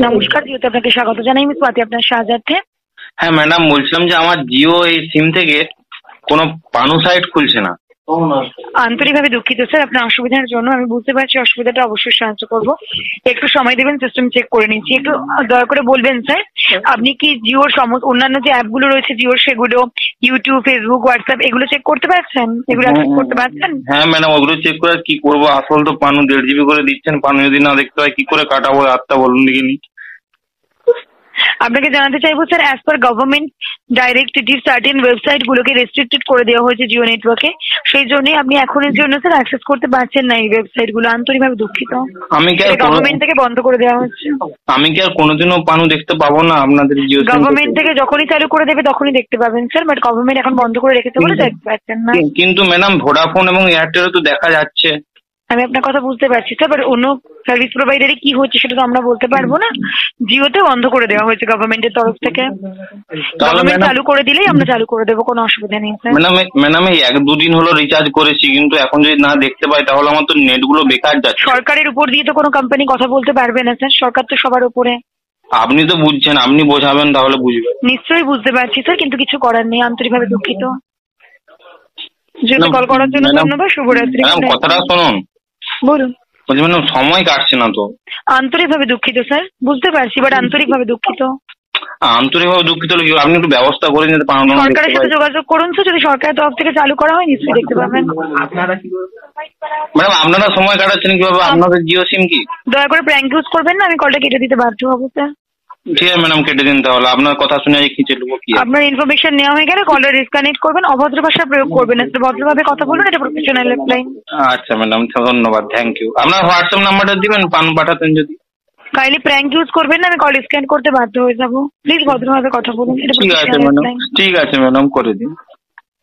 নমস্কার, জিওতে আপনাকে স্বাগত জানাই। আমি স্বাতি, আপনার সাহায্যার্থে। হ্যাঁ ম্যাডাম, বলছিলাম যে আমার জিও এই সিম থেকে কোনো পানু সাইট খুলছে না। আন্তরিকভাবে দুঃখিত স্যার আপনার অসুবিধার জন্য। আমি বুঝতে পারছি অসুবিধাটা, অবশ্যই সাহায্য করবো। একটু সময় দেবেন, সিস্টেম চেক করে নিচ্ছি। একটু দয়া করে বলবেন স্যার, আপনি কি জিওর সমস্ত অন্যান্য যে অ্যাপগুলো রয়েছে জিওর, সেগুলো ইউটিউব, ফেসবুক, হোয়াটসঅ্যাপ এগুলো চেক করতে পারছেন? এগুলো অ্যাক্সেস করতে পারছেন? হ্যাঁ ম্যাডাম, ওগুলো চেক করে কি করবো? আসল তো পানু 1.5 GB করে দিচ্ছেন, পানু যদি না দেখতে হয় কি করে কাটাবো রাতটা বলুন দেখিনি। আপনাকে জানাতে চাইবো sir, as per government directive certain website গুলোকে রেস্ট্রিক্টেড করে দেওয়া হয়েছে জিও নেটওয়ার্কে। সেই জন্যই আপনি এখনের জন্য স্যার অ্যাক্সেস করতে পারছেন না এই ওয়েবসাইট গুলো। আন্তরিকভাবে দুঃখিত। আমি কি আর গভর্নমেন্ট থেকে বন্ধ করে দেওয়া হচ্ছে। আমি কি আর কোনোদিনও পানু দেখতে পাবো না আপনাদের জিও সিম? গভর্নমেন্ট থেকে যখনই চালু করে দেবে তখনই দেখতে পাবেন স্যার, বাট গভর্নমেন্ট এখন বন্ধ করে রেখেছে বলে দেখতে পাচ্ছেন না। কিন্তু ম্যাডাম, ভোডাফোন এবং এয়ারটেলও তো দেখা যাচ্ছে। আমি আপনার কথা বুঝতে পারছি স্যার, বাট অন্য সার্ভিস প্রোভাইডারে কি হচ্ছে সেটা তো আমরা বলতে পারবো না। জিওতে বন্ধ করে দেওয়া হয়েছে গভর্নমেন্টের তরফ থেকে। গভর্নমেন্ট চালু করে দিলেই আমরা চালু করে দেবো, কোনো অসুবিধা নেই স্যার। ম্যাডাম এই 1-2 দিন হলো রিচার্জ করেছি, কিন্তু এখন যদি না দেখতে পাই তাহলে আমার তো নেট গুলো বেকার যাচ্ছে। সরকারের উপর দিয়ে তো কোনো কোম্পানি কথা বলতে পারবে না স্যার, সরকার তো সবার উপরে। আপনি তো বুঝছেন, আপনি বোঝাবেন তাহলে বুঝবেন। নিশ্চয়ই বুঝতে পারছি স্যার, কিন্তু কিছু করার নেই। আন্তরিকভাবে দুঃখিত। যেহেতু কল করার জন্য ধন্যবাদ। শুভরাত্রি। ম্যাডাম কথাটা শুনুন। বলুন। বলছি ম্যাডাম, সময় কাটছে না তো। আন্তরিকভাবে দুঃখিত স্যার, বুঝতে পারছি, বাট আন্তরিকভাবে দুঃখিত। আন্তরিকভাবে দুঃখিত হলে কি আপনি একটু ব্যবস্থা করে নিতে পারেন? সরকারের সাথে যোগাযোগ করুন স্যার, যদি সরকারের তরফ থেকে চালু করা হয় নিশ্চয়ই দেখতে পাবেন। ম্যাডাম আপনারা সময় কাটাচ্ছেন কিভাবে? আপনাদের জিও সিম কি? দয়া করে প্র্যাঙ্ক ইউজ করবেন না, আমি কলটা কেটে দিতে বাধ্য হবো স্যার। ঠিক আছে ম্যাডাম, কেটে দিন তাহলে। আপনার কথা শুনে খিঁচে নেবো কি? আপনার ইনফরমেশন নেওয়া হয়ে গেলে কলটা ডিসকানেক্ট করবেন। অভদ্র ভাষা প্রয়োগ করবেন না স্যার, ভদ্রভাবে কথা বলুন, এটা প্রফেশনাল লাইন। আচ্ছা ম্যাডাম, ধন্যবাদ, থ্যাংক ইউ। আপনার হোয়াটসঅ্যাপ নাম্বারটা দিবেন পান পাঠাতেন যদি। কাইন্ডলি প্র্যাঙ্ক ইউজ করবেন না, আমি কল ডিসকানেক্ট করতে বাধ্য হয়ে যাবো। প্লিজ ভদ্রভাবে কথা বলুন, এটা ঠিক আছে প্রফেশনাল ম্যাডাম, লাইন। ঠিক আছে ম্যাডাম, করে দিন।